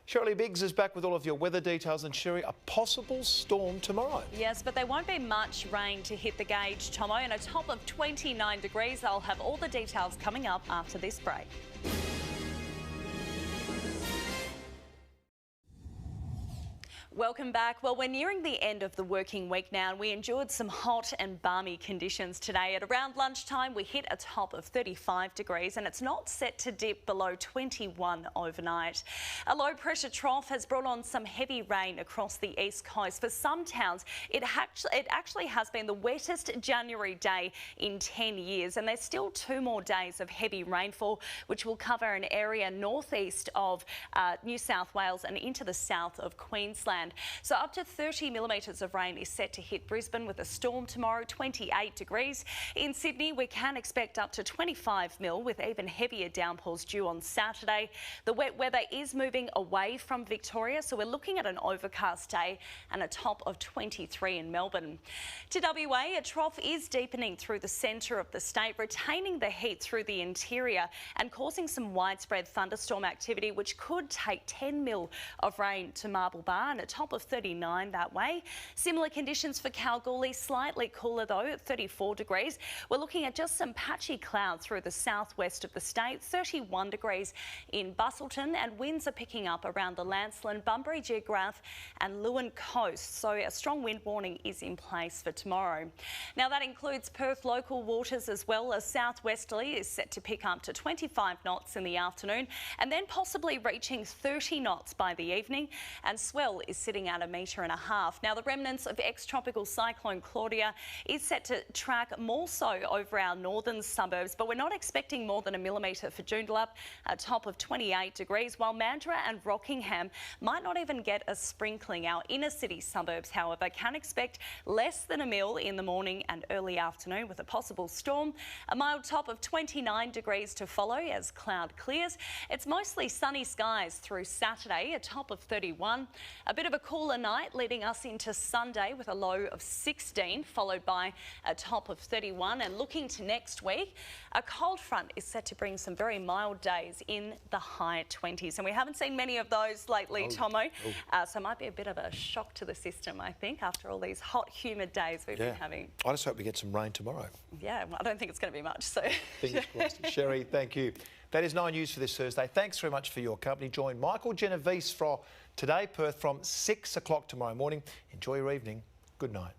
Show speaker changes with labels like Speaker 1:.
Speaker 1: Scherri-Lee Biggs is back with all of your weather details, and Sherry, a possible storm tomorrow.
Speaker 2: Yes, but there won't be much rain to hit the gauge, Tomo, and a top of 29 degrees. I'll have all the details coming up after this break. Welcome back. Well, we're nearing the end of the working week now, and we endured some hot and balmy conditions today. At around lunchtime, we hit a top of 35 degrees, and it's not set to dip below 21 overnight. A low pressure trough has brought on some heavy rain across the east coast. For some towns, it actually has been the wettest January day in 10 years, and there's still 2 more days of heavy rainfall, which will cover an area northeast of New South Wales and into the south of Queensland. So up to 30 millimetres of rain is set to hit Brisbane with a storm tomorrow, 28 degrees. In Sydney, we can expect up to 25 mil with even heavier downpours due on Saturday. The wet weather is moving away from Victoria, so we're looking at an overcast day and a top of 23 in Melbourne. To WA, a trough is deepening through the centre of the state, retaining the heat through the interior and causing some widespread thunderstorm activity, which could take 10 mil of rain to Marble Bar and a top of 39 that way. Similar conditions for Kalgoorlie, slightly cooler though at 34 degrees. We're looking at just some patchy clouds through the southwest of the state, 31 degrees in Busselton, and winds are picking up around the Lancelin, Bunbury, Geograph and Lewin coast. So a strong wind warning is in place for tomorrow. Now that includes Perth local waters as well. As southwesterly is set to pick up to 25 knots in the afternoon and then possibly reaching 30 knots by the evening, and swell is sitting at 1.5 metres. Now, the remnants of ex-tropical cyclone Claudia is set to track more so over our northern suburbs, but we're not expecting more than 1 millimetre for Joondalup, a top of 28 degrees, while Mandurah and Rockingham might not even get a sprinkling. Our inner city suburbs, however, can expect less than 1 mil in the morning and early afternoon with a possible storm. A mild top of 29 degrees to follow as cloud clears. It's mostly sunny skies through Saturday, a top of 31. A bit of a cooler night leading us into Sunday with a low of 16, followed by a top of 31. And looking to next week, a cold front is set to bring some very mild days in the high 20s. And we haven't seen many of those lately, Tomo. So it might be a bit of a shock to the system, I think, after all these hot, humid days we've been having.
Speaker 1: I just hope we get some rain tomorrow.
Speaker 2: Yeah, well, I don't think it's going to be much. So
Speaker 1: fingers crossed. Sherry, thank you. That is 9 News for this Thursday. Thanks very much for your company. Join Michael Genovese for Today Perth from 6 o'clock tomorrow morning. Enjoy your evening. Good night.